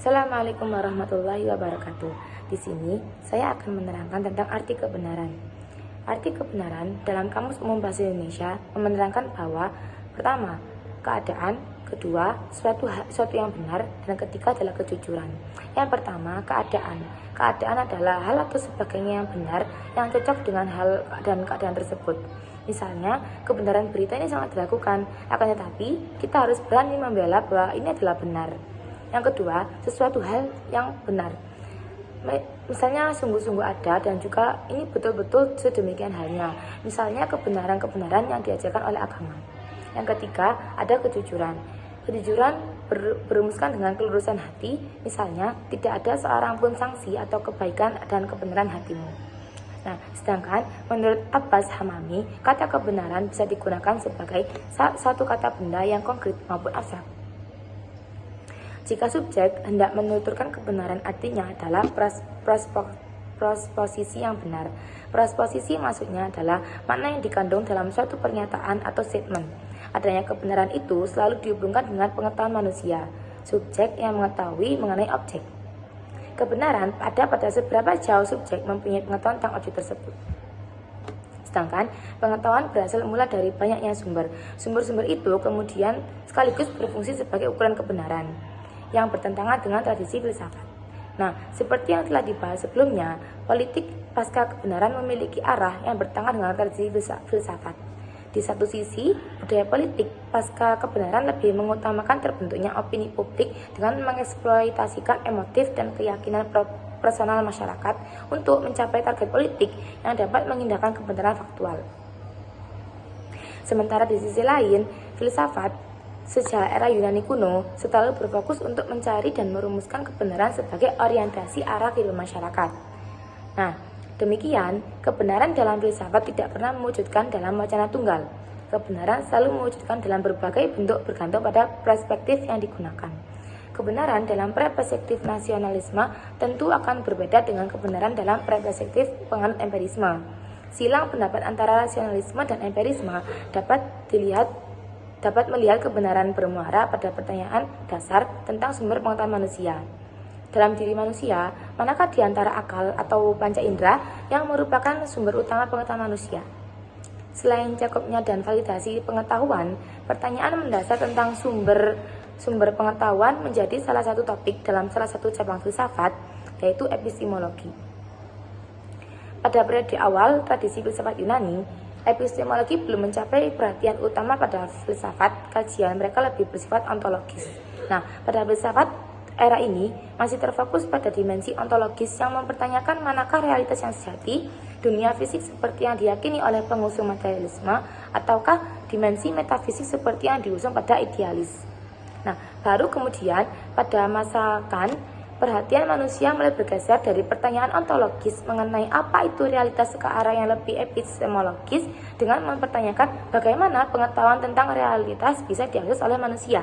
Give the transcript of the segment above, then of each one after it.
Assalamualaikum warahmatullahi wabarakatuh. Di sini saya akan menerangkan tentang arti kebenaran. Arti kebenaran dalam Kamus Umum Bahasa Indonesia menerangkan bahwa pertama, keadaan, kedua, suatu yang benar, dan ketiga adalah kejujuran. Yang pertama, keadaan. Keadaan adalah hal atau sebagainya yang benar yang cocok dengan hal dan keadaan tersebut. Misalnya, kebenaran berita ini sangat dilakukan, akan tetapi kita harus berani membela bahwa ini adalah benar. Yang kedua, sesuatu hal yang benar. Misalnya sungguh-sungguh ada dan juga ini betul-betul sedemikian halnya. Misalnya kebenaran-kebenaran yang diajarkan oleh agama. Yang ketiga, ada kejujuran. Kejujuran berumuskan dengan kelurusan hati. Misalnya, tidak ada seorang pun sanksi atau kebaikan dan kebenaran hatimu. Nah, sedangkan menurut Abbas Hamami, kata kebenaran bisa digunakan sebagai satu kata benda yang konkret maupun abstrak. Jika subjek hendak menuturkan kebenaran, artinya adalah prosposisi yang benar. Prosposisi maksudnya adalah makna yang dikandung dalam suatu pernyataan atau statement. Adanya kebenaran itu selalu dihubungkan dengan pengetahuan manusia, subjek yang mengetahui mengenai objek. Kebenaran ada pada seberapa jauh subjek mempunyai pengetahuan tentang objek tersebut. Sedangkan pengetahuan berasal mula dari banyaknya sumber. Sumber-sumber itu kemudian sekaligus berfungsi sebagai ukuran kebenaran yang bertentangan dengan tradisi filsafat. Nah, seperti yang telah dibahas sebelumnya, politik pasca kebenaran memiliki arah yang bertentangan dengan tradisi filsafat. Di satu sisi, budaya politik pasca kebenaran lebih mengutamakan terbentuknya opini publik dengan mengeksploitasikan emotif dan keyakinan personal masyarakat untuk mencapai target politik yang dapat mengindahkan kebenaran faktual. Sementara di sisi lain, filsafat sejak era Yunani kuno selalu berfokus untuk mencari dan merumuskan kebenaran sebagai orientasi arah kehidupan masyarakat. Nah, demikian, kebenaran dalam filsafat tidak pernah mewujudkan dalam wacana tunggal. Kebenaran selalu mewujudkan dalam berbagai bentuk bergantung pada perspektif yang digunakan. Kebenaran dalam perspektif nasionalisme tentu akan berbeda dengan kebenaran dalam perspektif penganut empirisme. Silang pendapat antara rasionalisme dan empirisme dapat melihat kebenaran bermuara pada pertanyaan dasar tentang sumber pengetahuan manusia. Dalam diri manusia, manakah di antara akal atau panca indera yang merupakan sumber utama pengetahuan manusia? Selain cakupnya dan validasi pengetahuan, pertanyaan mendasar tentang sumber pengetahuan menjadi salah satu topik dalam salah satu cabang filsafat, yaitu epistemologi. Pada periode awal tradisi filsafat Yunani, epistemologi belum mencapai perhatian utama pada filsafat, kajian mereka lebih bersifat ontologis. Nah, pada filsafat era ini masih terfokus pada dimensi ontologis yang mempertanyakan manakah realitas yang sejati, dunia fisik seperti yang diyakini oleh pengusung materialisme, ataukah dimensi metafisik seperti yang diusung pada idealis. Nah, baru kemudian pada masa Kant, perhatian manusia mulai bergeser dari pertanyaan ontologis mengenai apa itu realitas ke arah yang lebih epistemologis dengan mempertanyakan bagaimana pengetahuan tentang realitas bisa diakses oleh manusia.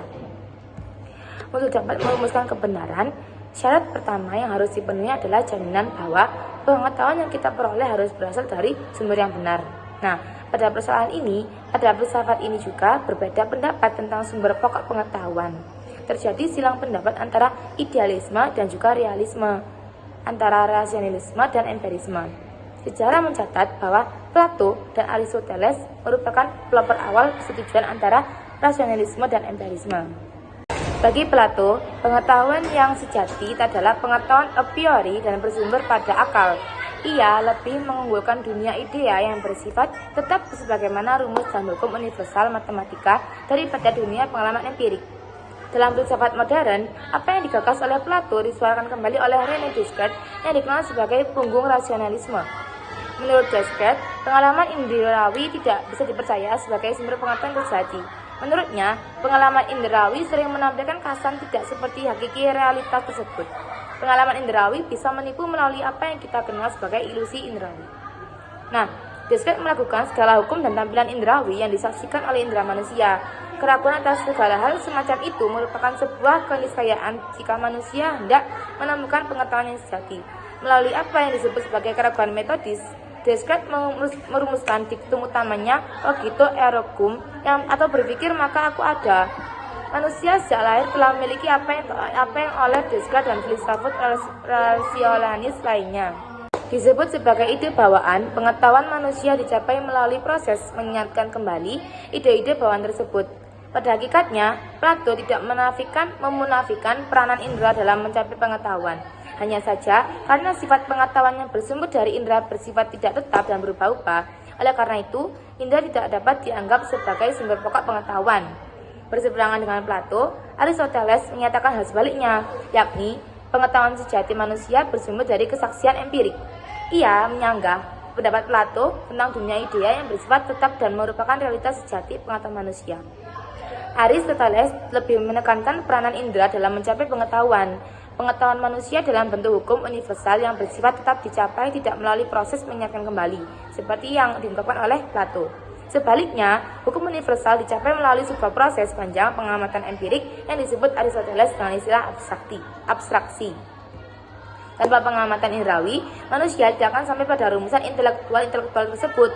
Untuk dapat merumuskan kebenaran, syarat pertama yang harus dipenuhi adalah jaminan bahwa pengetahuan yang kita peroleh harus berasal dari sumber yang benar. Nah, pada persoalan ini, pada filsafat ini juga berbeda pendapat tentang sumber pokok pengetahuan. Terjadi silang pendapat antara idealisme dan juga realisme, antara rasionalisme dan empirisme. Sejarah mencatat bahwa Plato dan Aristoteles merupakan pelopor awal persetujuan antara rasionalisme dan empirisme. Bagi Plato, pengetahuan yang sejati adalah pengetahuan a priori dan bersumber pada akal. Ia lebih mengunggulkan dunia idea yang bersifat tetap sebagaimana rumus dan hukum universal matematika daripada dunia pengalaman empirik. Dalam filsafat modern, apa yang digagas oleh Plato disuarakan kembali oleh René Descartes yang dikenal sebagai punggung rasionalisme. Menurut Descartes, pengalaman inderawi tidak bisa dipercaya sebagai sumber pengetahuan sejati. Menurutnya, pengalaman inderawi sering menampilkan kesan tidak seperti hakiki realitas tersebut. Pengalaman inderawi bisa menipu melalui apa yang kita kenal sebagai ilusi inderawi. Nah, Descartes melakukan segala hukum dan tampilan inderawi yang disaksikan oleh indera manusia. Keraguan atas segala hal semacam itu merupakan sebuah keniscayaan jika manusia hendak menemukan pengetahuan yang sejati. Melalui apa yang disebut sebagai keraguan metodis, Descartes merumuskan diktum utamanya cogito ergo sum atau berpikir maka aku ada. Manusia sejak lahir telah memiliki apa yang oleh Descartes dan filsafat rasionalis lainnya disebut sebagai ide bawaan. Pengetahuan manusia dicapai melalui proses mengingatkan kembali ide-ide bawaan tersebut. Pada hakikatnya, Plato tidak memunafikan peranan indera dalam mencapai pengetahuan. Hanya saja, karena sifat pengetahuan yang bersumber dari indera bersifat tidak tetap dan berubah-ubah, oleh karena itu, indera tidak dapat dianggap sebagai sumber pokok pengetahuan. Berseberangan dengan Plato, Aristoteles menyatakan hal sebaliknya, yakni pengetahuan sejati manusia bersumber dari kesaksian empirik. Ia menyanggah pendapat Plato tentang dunia idea yang bersifat tetap dan merupakan realitas sejati pengetahuan manusia. Aristoteles lebih menekankan peranan indera dalam mencapai pengetahuan. Pengetahuan manusia dalam bentuk hukum universal yang bersifat tetap dicapai tidak melalui proses mengingatkan kembali, seperti yang diungkapkan oleh Plato. Sebaliknya, hukum universal dicapai melalui sebuah proses panjang pengamatan empirik yang disebut Aristoteles dengan istilah abstraksi. Tanpa pengamatan indrawi, manusia tidak akan sampai pada rumusan intelektual tersebut.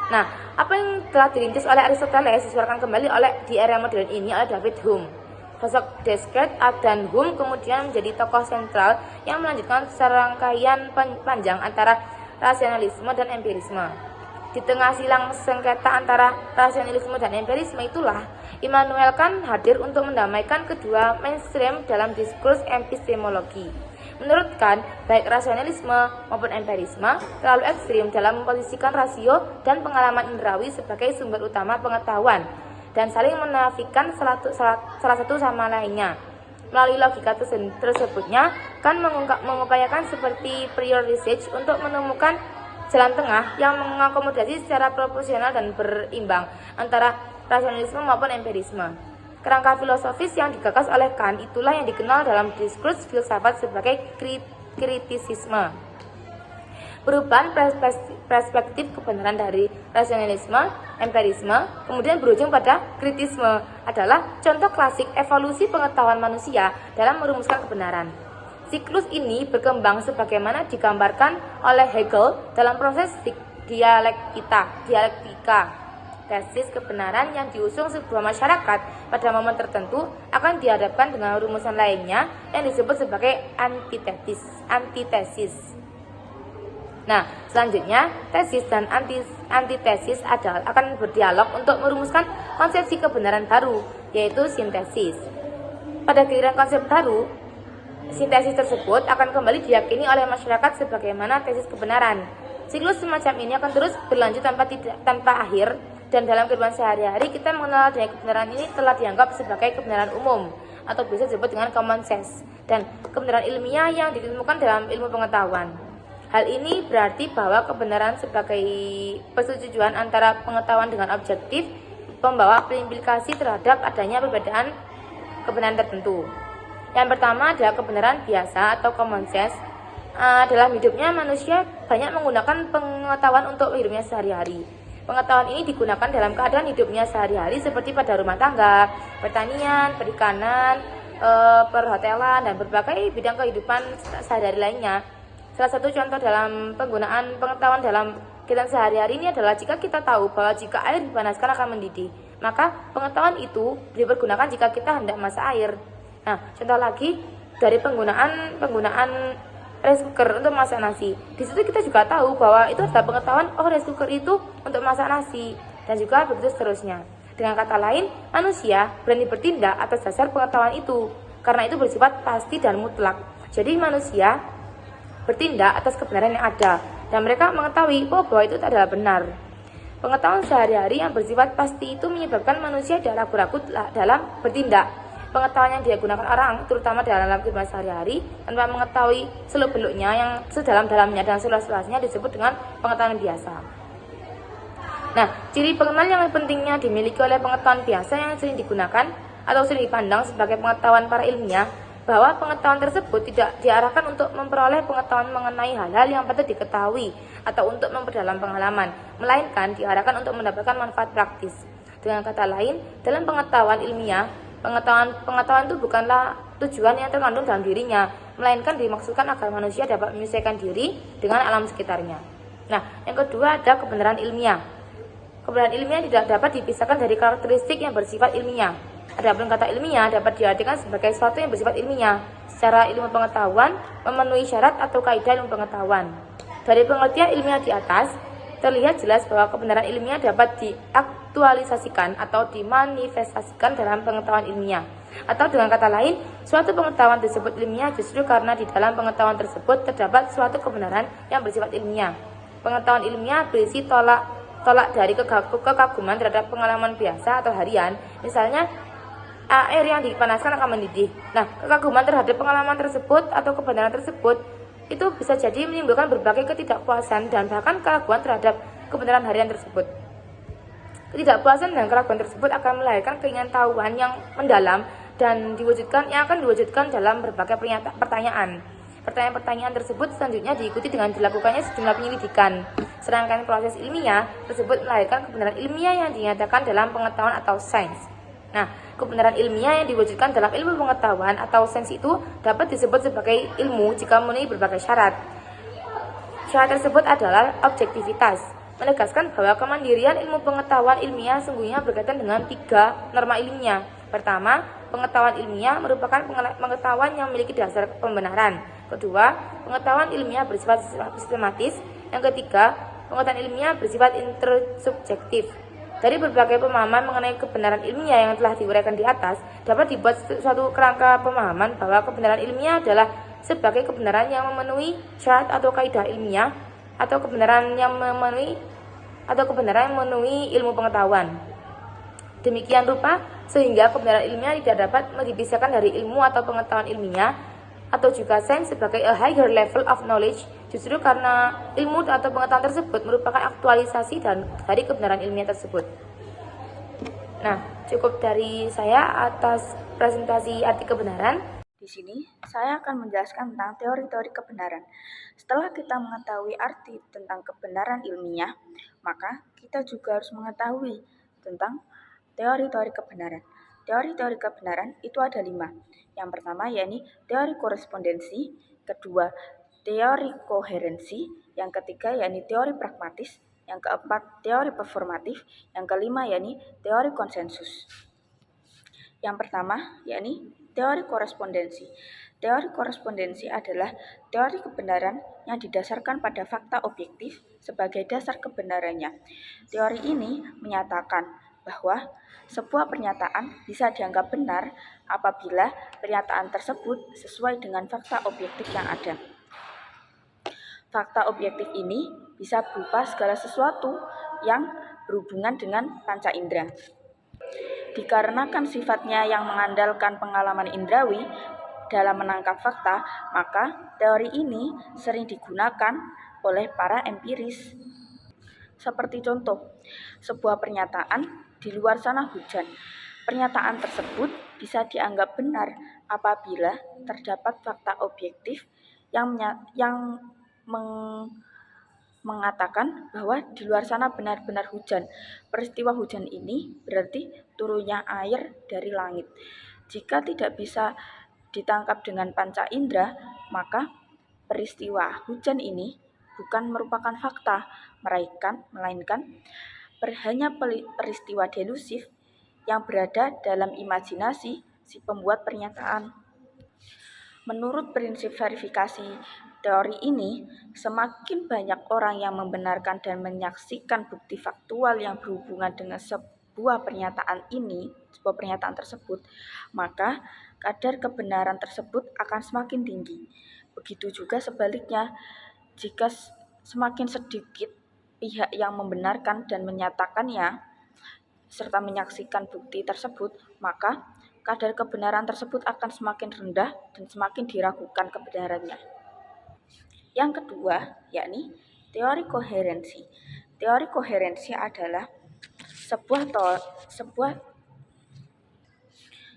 Nah, apa yang telah dirintis oleh Aristoteles disuarakan kembali di era modern ini oleh David Hume. Sosok Descartes dan Hume kemudian menjadi tokoh sentral yang melanjutkan serangkaian panjang antara rasionalisme dan empirisme. Di tengah silang sengketa antara rasionalisme dan empirisme itulah, Immanuel Kant hadir untuk mendamaikan kedua mainstream dalam diskurs epistemologi. Menurut Kant, baik rasionalisme maupun empirisme terlalu ekstrim dalam memposisikan rasio dan pengalaman indrawi sebagai sumber utama pengetahuan dan saling menafikan salah satu sama lainnya. Melalui logika tersebutnya, Kant mengupayakan seperti prior research untuk menemukan jalan tengah yang mengakomodasi secara proporsional dan berimbang antara rasionalisme maupun empirisme. Kerangka filosofis yang digagas oleh Kant itulah yang dikenal dalam diskurs filsafat sebagai kritisisme. Perubahan perspektif kebenaran dari rasionalisme, empirisme, kemudian berujung pada kritisme adalah contoh klasik evolusi pengetahuan manusia dalam merumuskan kebenaran. Siklus ini berkembang sebagaimana digambarkan oleh Hegel dalam proses dialektika. Tesis kebenaran yang diusung sebuah masyarakat pada momen tertentu akan dihadapkan dengan rumusan lainnya yang disebut sebagai antitesis. Nah, selanjutnya tesis dan antitesis akan berdialog untuk merumuskan konsepsi kebenaran baru, yaitu sintesis. Pada giliran konsep baru, sintesis tersebut akan kembali diyakini oleh masyarakat sebagaimana tesis kebenaran. Siklus semacam ini akan terus berlanjut tanpa akhir, dan dalam kehidupan sehari-hari kita mengenal adanya kebenaran ini telah dianggap sebagai kebenaran umum atau bisa disebut dengan common sense dan kebenaran ilmiah yang ditemukan dalam ilmu pengetahuan. Hal ini berarti bahwa kebenaran sebagai persetujuan antara pengetahuan dengan objektif membawa implikasi terhadap adanya perbedaan kebenaran tertentu. Yang pertama adalah kebenaran biasa atau common sense. Dalam hidupnya manusia banyak menggunakan pengetahuan untuk hidupnya sehari-hari. Pengetahuan ini digunakan dalam keadaan hidupnya sehari-hari seperti pada rumah tangga, pertanian, perikanan, perhotelan, dan berbagai bidang kehidupan sehari-hari lainnya. Salah satu contoh dalam penggunaan pengetahuan dalam kehidupan sehari-hari ini adalah jika kita tahu bahwa jika air dipanaskan akan mendidih, maka pengetahuan itu dipergunakan jika kita hendak masak air. Nah, contoh lagi dari penggunaan rice cooker untuk masak nasi. Di situ kita juga tahu bahwa itu adalah pengetahuan rice cooker itu untuk masak nasi dan juga begitu seterusnya. Dengan kata lain, manusia berani bertindak atas dasar pengetahuan itu karena itu bersifat pasti dan mutlak. Jadi manusia bertindak atas kebenaran yang ada dan mereka mengetahui bahwa itu adalah benar. Pengetahuan sehari-hari yang bersifat pasti itu menyebabkan manusia tidak ragu-ragu dalam bertindak. Pengetahuan yang digunakan orang, terutama dalam kehidupan sehari-hari, tanpa mengetahui seluk-beluknya yang sedalam-dalamnya dan seluas-luasnya disebut dengan pengetahuan biasa. Nah, ciri pengenal yang pentingnya dimiliki oleh pengetahuan biasa yang sering digunakan atau sering dipandang sebagai pengetahuan para ilmiah, bahwa pengetahuan tersebut tidak diarahkan untuk memperoleh pengetahuan mengenai hal-hal yang patut diketahui atau untuk memperdalam pengalaman, melainkan diarahkan untuk mendapatkan manfaat praktis. Dengan kata lain, dalam pengetahuan ilmiah, pengetahuan itu bukanlah tujuan yang terkandung dalam dirinya, melainkan dimaksudkan agar manusia dapat menyesuaikan diri dengan alam sekitarnya. Nah, yang kedua ada kebenaran ilmiah. Kebenaran ilmiah tidak dapat dipisahkan dari karakteristik yang bersifat ilmiah. Adapun kata ilmiah dapat diartikan sebagai sesuatu yang bersifat ilmiah, secara ilmu pengetahuan, memenuhi syarat atau kaidah ilmu pengetahuan. Dari pengertian ilmiah di atas, terlihat jelas bahwa kebenaran ilmiah dapat diaktualisasikan atau dimanifestasikan dalam pengetahuan ilmiah. Atau dengan kata lain, suatu pengetahuan disebut ilmiah justru karena di dalam pengetahuan tersebut terdapat suatu kebenaran yang bersifat ilmiah. Pengetahuan ilmiah berisi tolak dari kekaguman terhadap pengalaman biasa atau harian, misalnya air yang dipanaskan akan mendidih. Nah, kekaguman terhadap pengalaman tersebut atau kebenaran tersebut itu bisa jadi menimbulkan berbagai ketidakpuasan dan bahkan keraguan terhadap kebenaran harian tersebut. Ketidakpuasan dan keraguan tersebut akan melahirkan keingintahuan yang mendalam dan yang akan diwujudkan dalam berbagai pertanyaan. Pertanyaan-pertanyaan tersebut selanjutnya diikuti dengan dilakukannya sejumlah penyelidikan. Sedangkan proses ilmiah tersebut melahirkan kebenaran ilmiah yang dinyatakan dalam pengetahuan atau sains. Nah, kebenaran ilmiah yang diwujudkan dalam ilmu pengetahuan atau sains itu dapat disebut sebagai ilmu jika memenuhi berbagai syarat. Syarat tersebut adalah objektivitas, menegaskan bahwa kemandirian ilmu pengetahuan ilmiah sungguhnya berkaitan dengan 3 norma ilmiah. Pertama, pengetahuan ilmiah merupakan pengetahuan yang memiliki dasar pembenaran. Kedua, pengetahuan ilmiah bersifat sistematis. Yang ketiga, pengetahuan ilmiah bersifat intersubjektif. Dari berbagai pemahaman mengenai kebenaran ilmiah yang telah diuraikan di atas, dapat dibuat suatu kerangka pemahaman bahwa kebenaran ilmiah adalah sebagai kebenaran yang memenuhi syarat atau kaidah ilmiah, atau kebenaran yang memenuhi ilmu pengetahuan. Demikian rupa sehingga kebenaran ilmiah tidak dapat dipisahkan dari ilmu atau pengetahuan ilmiah atau juga sains sebagai a higher level of knowledge, justru karena ilmu atau pengetahuan tersebut merupakan aktualisasi dari kebenaran ilmiah tersebut. Nah, cukup dari saya atas presentasi arti kebenaran. Di sini saya akan menjelaskan tentang teori-teori kebenaran. Setelah kita mengetahui arti tentang kebenaran ilmiah, maka kita juga harus mengetahui tentang teori-teori kebenaran. Teori-teori kebenaran itu ada 5. Yang pertama yakni teori korespondensi, kedua teori koherensi, yang ketiga yakni teori pragmatis, yang keempat teori performatif, yang kelima yakni teori konsensus. Yang pertama yakni teori korespondensi. Teori korespondensi adalah teori kebenaran yang didasarkan pada fakta objektif sebagai dasar kebenarannya. Teori ini menyatakan bahwa sebuah pernyataan bisa dianggap benar apabila pernyataan tersebut sesuai dengan fakta objektif yang ada. Fakta objektif ini bisa berupa segala sesuatu yang berhubungan dengan panca indera. Dikarenakan sifatnya yang mengandalkan pengalaman indrawi dalam menangkap fakta, maka teori ini sering digunakan oleh para empiris. Seperti contoh, sebuah pernyataan di luar sana hujan. Pernyataan tersebut bisa dianggap benar apabila terdapat fakta objektif yang mengatakan bahwa di luar sana benar-benar hujan. Peristiwa hujan ini berarti turunnya air dari langit. Jika tidak bisa ditangkap dengan panca indera, maka peristiwa hujan ini bukan merupakan fakta, melainkan hanya peristiwa delusif yang berada dalam imajinasi si pembuat pernyataan. Menurut prinsip verifikasi teori ini, semakin banyak orang yang membenarkan dan menyaksikan bukti faktual yang berhubungan dengan sebuah pernyataan tersebut, maka kadar kebenaran tersebut akan semakin tinggi. Begitu juga sebaliknya, jika semakin sedikit pihak yang membenarkan dan menyatakannya serta menyaksikan bukti tersebut, maka kadar kebenaran tersebut akan semakin rendah dan semakin diragukan kebenarannya. Yang kedua, yakni teori koherensi. Teori koherensi adalah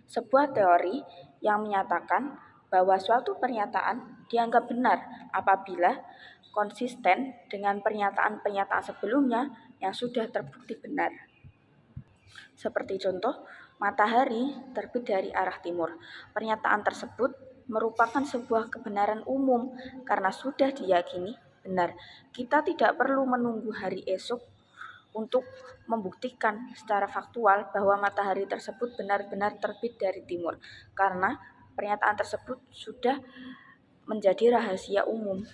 sebuah teori yang menyatakan bahwa suatu pernyataan dianggap benar apabila konsisten dengan pernyataan-pernyataan sebelumnya yang sudah terbukti benar. Seperti contoh, matahari terbit dari arah timur. Pernyataan tersebut merupakan sebuah kebenaran umum karena sudah diyakini benar. Kita tidak perlu menunggu hari esok untuk membuktikan secara faktual bahwa matahari tersebut benar-benar terbit dari timur, karena pernyataan tersebut sudah menjadi rahasia umum.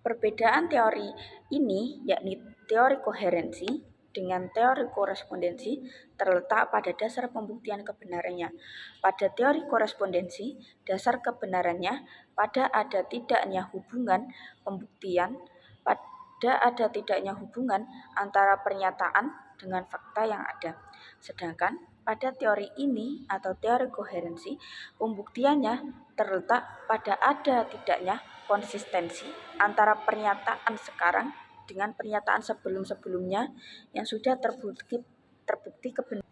Perbedaan teori ini, yakni teori koherensi dengan teori korespondensi, terletak pada dasar pembuktian kebenarannya. Pada teori korespondensi, dasar kebenarannya pada ada tidaknya hubungan pembuktian, pada ada tidaknya hubungan antara pernyataan dengan fakta yang ada. Sedangkan pada teori ini atau teori koherensi, pembuktiannya terletak pada ada tidaknya konsistensi antara pernyataan sekarang dengan pernyataan sebelum-sebelumnya yang sudah terbukti kebenaran.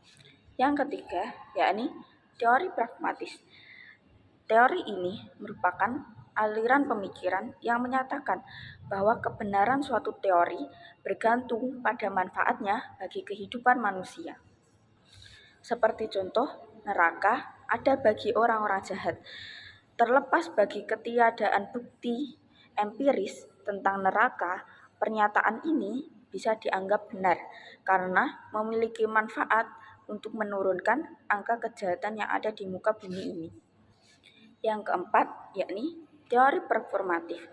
Yang ketiga, yakni teori pragmatis. Teori ini merupakan aliran pemikiran yang menyatakan bahwa kebenaran suatu teori bergantung pada manfaatnya bagi kehidupan manusia. Seperti contoh, neraka ada bagi orang-orang jahat. Terlepas bagi ketiadaan bukti empiris tentang neraka, pernyataan ini bisa dianggap benar karena memiliki manfaat untuk menurunkan angka kejahatan yang ada di muka bumi ini. Yang keempat, yakni teori performatif.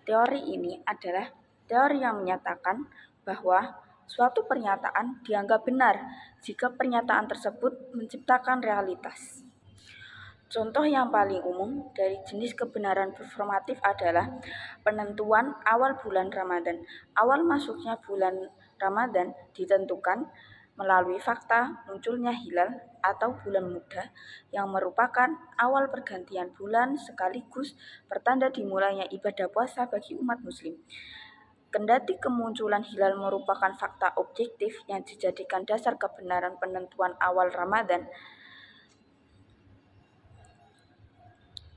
Teori ini adalah teori yang menyatakan bahwa suatu pernyataan dianggap benar jika pernyataan tersebut menciptakan realitas. Contoh yang paling umum dari jenis kebenaran performatif adalah penentuan awal bulan Ramadan. Awal masuknya bulan Ramadan ditentukan melalui fakta munculnya hilal atau bulan muda yang merupakan awal pergantian bulan sekaligus pertanda dimulainya ibadah puasa bagi umat muslim. Kendati kemunculan hilal merupakan fakta objektif yang dijadikan dasar kebenaran penentuan awal Ramadan,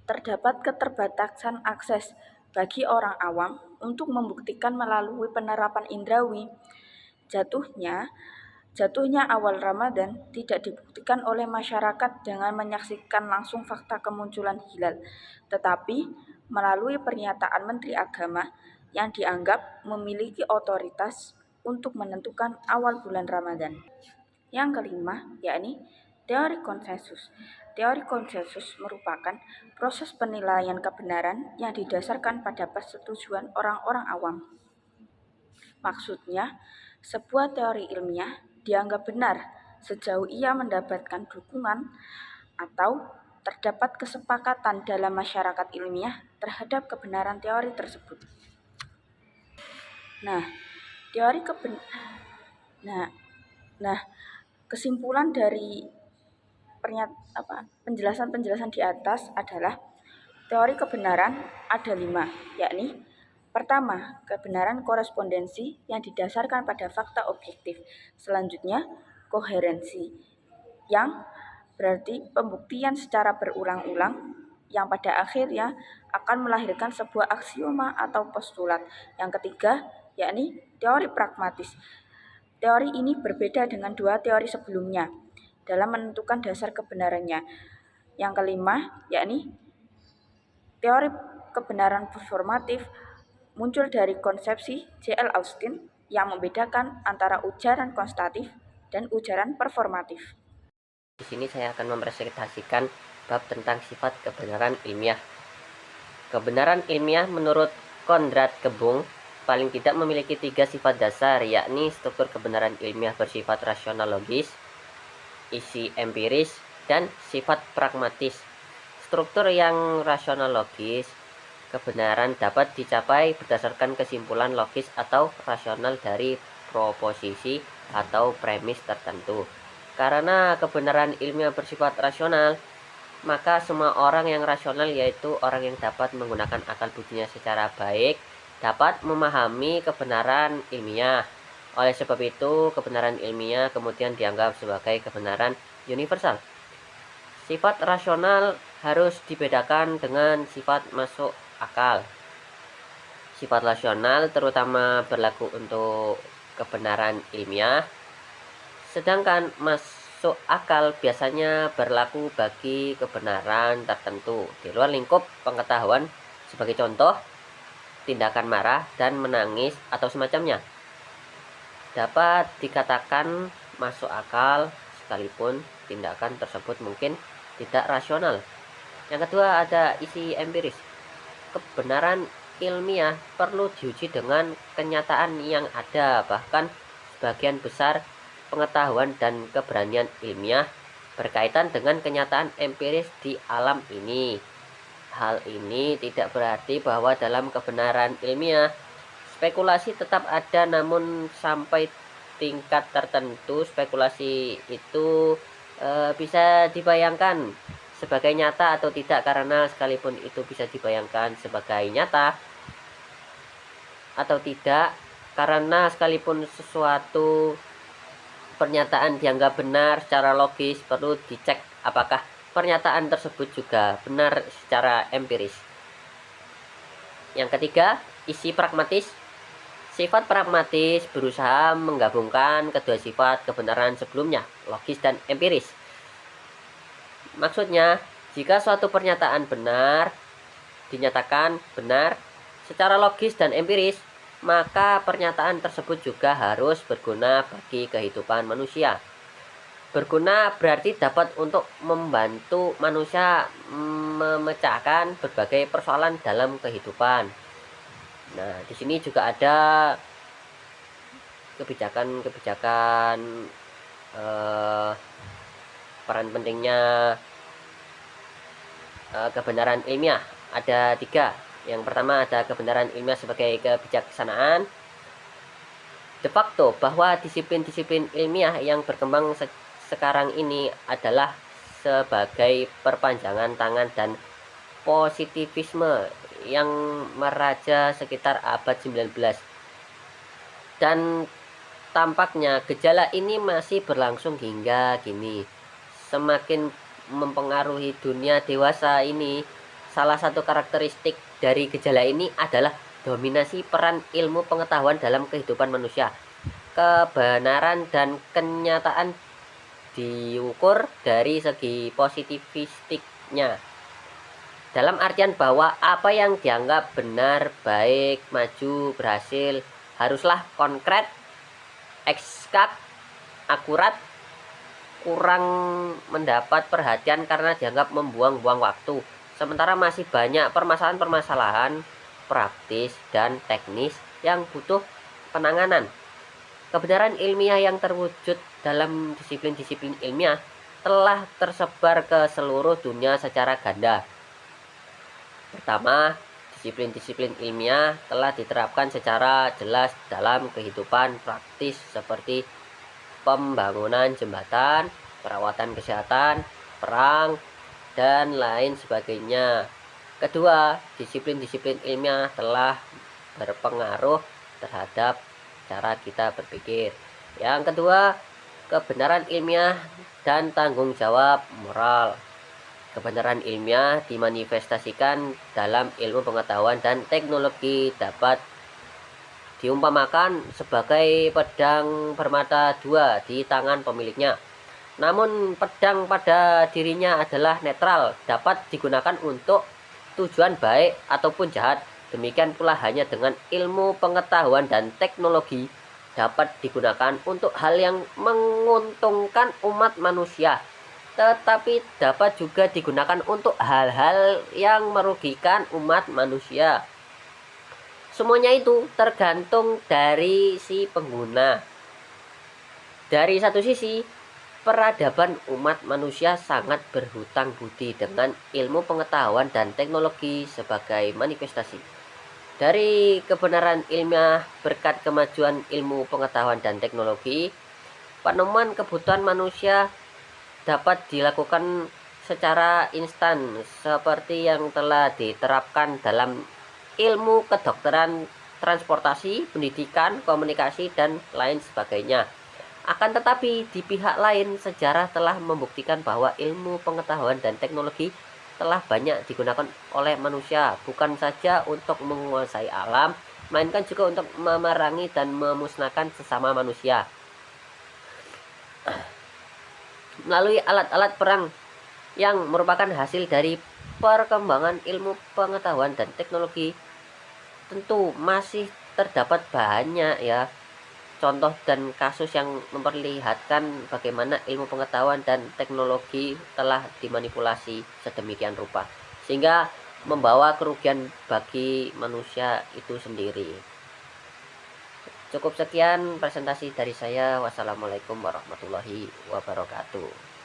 terdapat keterbatasan akses bagi orang awam untuk membuktikan melalui penerapan indrawi. Jatuhnya awal Ramadan tidak dibuktikan oleh masyarakat dengan menyaksikan langsung fakta kemunculan hilal, tetapi melalui pernyataan Menteri Agama yang dianggap memiliki otoritas untuk menentukan awal bulan Ramadan. Yang kelima, yakni teori konsensus. Teori konsensus merupakan proses penilaian kebenaran yang didasarkan pada persetujuan orang-orang awam. Maksudnya, sebuah teori ilmiah dianggap benar sejauh ia mendapatkan dukungan atau terdapat kesepakatan dalam masyarakat ilmiah terhadap kebenaran teori tersebut. Kesimpulan dari penjelasan-penjelasan di atas adalah teori kebenaran ada 5, yakni pertama, kebenaran korespondensi yang didasarkan pada fakta objektif. Selanjutnya, koherensi yang berarti pembuktian secara berulang-ulang yang pada akhirnya akan melahirkan sebuah aksioma atau postulat. Yang ketiga, yakni teori pragmatis. Teori ini berbeda dengan 2 teori sebelumnya dalam menentukan dasar kebenarannya. Yang kelima, yakni teori kebenaran performatif muncul dari konsepsi J.L. Austin yang membedakan antara ujaran konstatif dan ujaran performatif. Di sini saya akan mempresentasikan bab tentang sifat kebenaran ilmiah. Kebenaran ilmiah menurut Konrad Gebung paling tidak memiliki 3 sifat dasar, yakni struktur kebenaran ilmiah bersifat rasional logis, isi empiris, dan sifat pragmatis. Struktur yang rasional logis, kebenaran dapat dicapai berdasarkan kesimpulan logis atau rasional dari proposisi atau premis tertentu. Karena kebenaran ilmiah bersifat rasional, maka semua orang yang rasional, yaitu orang yang dapat menggunakan akal budinya secara baik, dapat memahami kebenaran ilmiah. Oleh sebab itu, kebenaran ilmiah kemudian dianggap sebagai kebenaran universal. Sifat rasional harus dibedakan dengan sifat masuk akal. Sifat rasional terutama berlaku untuk kebenaran ilmiah, sedangkan masuk akal biasanya berlaku bagi kebenaran tertentu di luar lingkup pengetahuan, sebagai contoh tindakan marah dan menangis atau semacamnya. dapat dikatakan masuk akal sekalipun tindakan tersebut mungkin tidak rasional. Yang kedua ada isi empiris. Kebenaran ilmiah perlu diuji dengan kenyataan yang ada, bahkan sebagian besar pengetahuan dan keberanian ilmiah berkaitan dengan kenyataan empiris di alam ini. Hal ini tidak berarti bahwa dalam kebenaran ilmiah spekulasi tetap ada, namun sampai tingkat tertentu spekulasi itu bisa dibayangkan sebagai nyata atau tidak, karena sekalipun itu bisa dibayangkan sebagai nyata atau tidak, karena sekalipun sesuatu pernyataan dianggap benar secara logis, perlu dicek apakah pernyataan tersebut juga benar secara empiris. Yang ketiga, isi pragmatis. Sifat pragmatis berusaha menggabungkan kedua sifat kebenaran sebelumnya, logis dan empiris. Maksudnya, jika suatu pernyataan benar dinyatakan benar secara logis dan empiris, maka pernyataan tersebut juga harus berguna bagi kehidupan manusia. Berguna berarti dapat untuk membantu manusia memecahkan berbagai persoalan dalam kehidupan. Nah, di sini juga ada kebijakan-kebijakan peran pentingnya kebenaran ilmiah. Ada 3. Yang pertama ada kebenaran ilmiah sebagai kebijaksanaan. De facto bahwa disiplin-disiplin ilmiah yang berkembang sekarang ini adalah sebagai perpanjangan tangan dan positivisme yang meraja sekitar abad 19. Dan tampaknya gejala ini masih berlangsung hingga kini. Semakin mempengaruhi dunia dewasa ini, salah satu karakteristik dari gejala ini adalah dominasi peran ilmu pengetahuan dalam kehidupan manusia. Kebenaran dan kenyataan diukur dari segi positivistiknya, dalam artian bahwa apa yang dianggap benar, baik, maju, berhasil, haruslah konkret, eksakt, akurat, kurang mendapat perhatian karena dianggap membuang-buang waktu. Sementara masih banyak permasalahan-permasalahan praktis dan teknis yang butuh penanganan. Kebenaran ilmiah yang terwujud dalam disiplin-disiplin ilmiah telah tersebar ke seluruh dunia secara ganda. Pertama, disiplin-disiplin ilmiah telah diterapkan secara jelas dalam kehidupan praktis seperti pembangunan jembatan, perawatan kesehatan, perang, dan lain sebagainya. Kedua, disiplin-disiplin ilmiah telah berpengaruh terhadap cara kita berpikir. Yang kedua, kebenaran ilmiah dan tanggung jawab moral. Kebenaran ilmiah dimanifestasikan dalam ilmu pengetahuan dan teknologi dapat diumpamakan sebagai pedang bermata dua di tangan pemiliknya. Namun pedang pada dirinya adalah netral, dapat digunakan untuk tujuan baik ataupun jahat. Demikian pula hanya dengan ilmu pengetahuan dan teknologi dapat digunakan untuk hal yang menguntungkan umat manusia, tetapi dapat juga digunakan untuk hal-hal yang merugikan umat manusia. Semuanya itu tergantung dari si pengguna. Dari satu sisi, peradaban umat manusia sangat berhutang budi dengan ilmu pengetahuan dan teknologi sebagai manifestasi dari kebenaran ilmiah. Berkat kemajuan ilmu pengetahuan dan teknologi, penemuan kebutuhan manusia dapat dilakukan secara instan seperti yang telah diterapkan dalam ilmu kedokteran, transportasi, pendidikan, komunikasi, dan lain sebagainya. Akan tetapi di pihak lain, sejarah telah membuktikan bahwa ilmu pengetahuan dan teknologi telah banyak digunakan oleh manusia, bukan saja untuk menguasai alam, melainkan juga untuk memerangi dan memusnahkan sesama manusia. Melalui alat-alat perang yang merupakan hasil dari perkembangan ilmu pengetahuan dan teknologi, tentu masih terdapat banyak contoh dan kasus yang memperlihatkan bagaimana ilmu pengetahuan dan teknologi telah dimanipulasi sedemikian rupa sehingga membawa kerugian bagi manusia itu sendiri. Cukup sekian presentasi dari saya. Wassalamualaikum warahmatullahi wabarakatuh.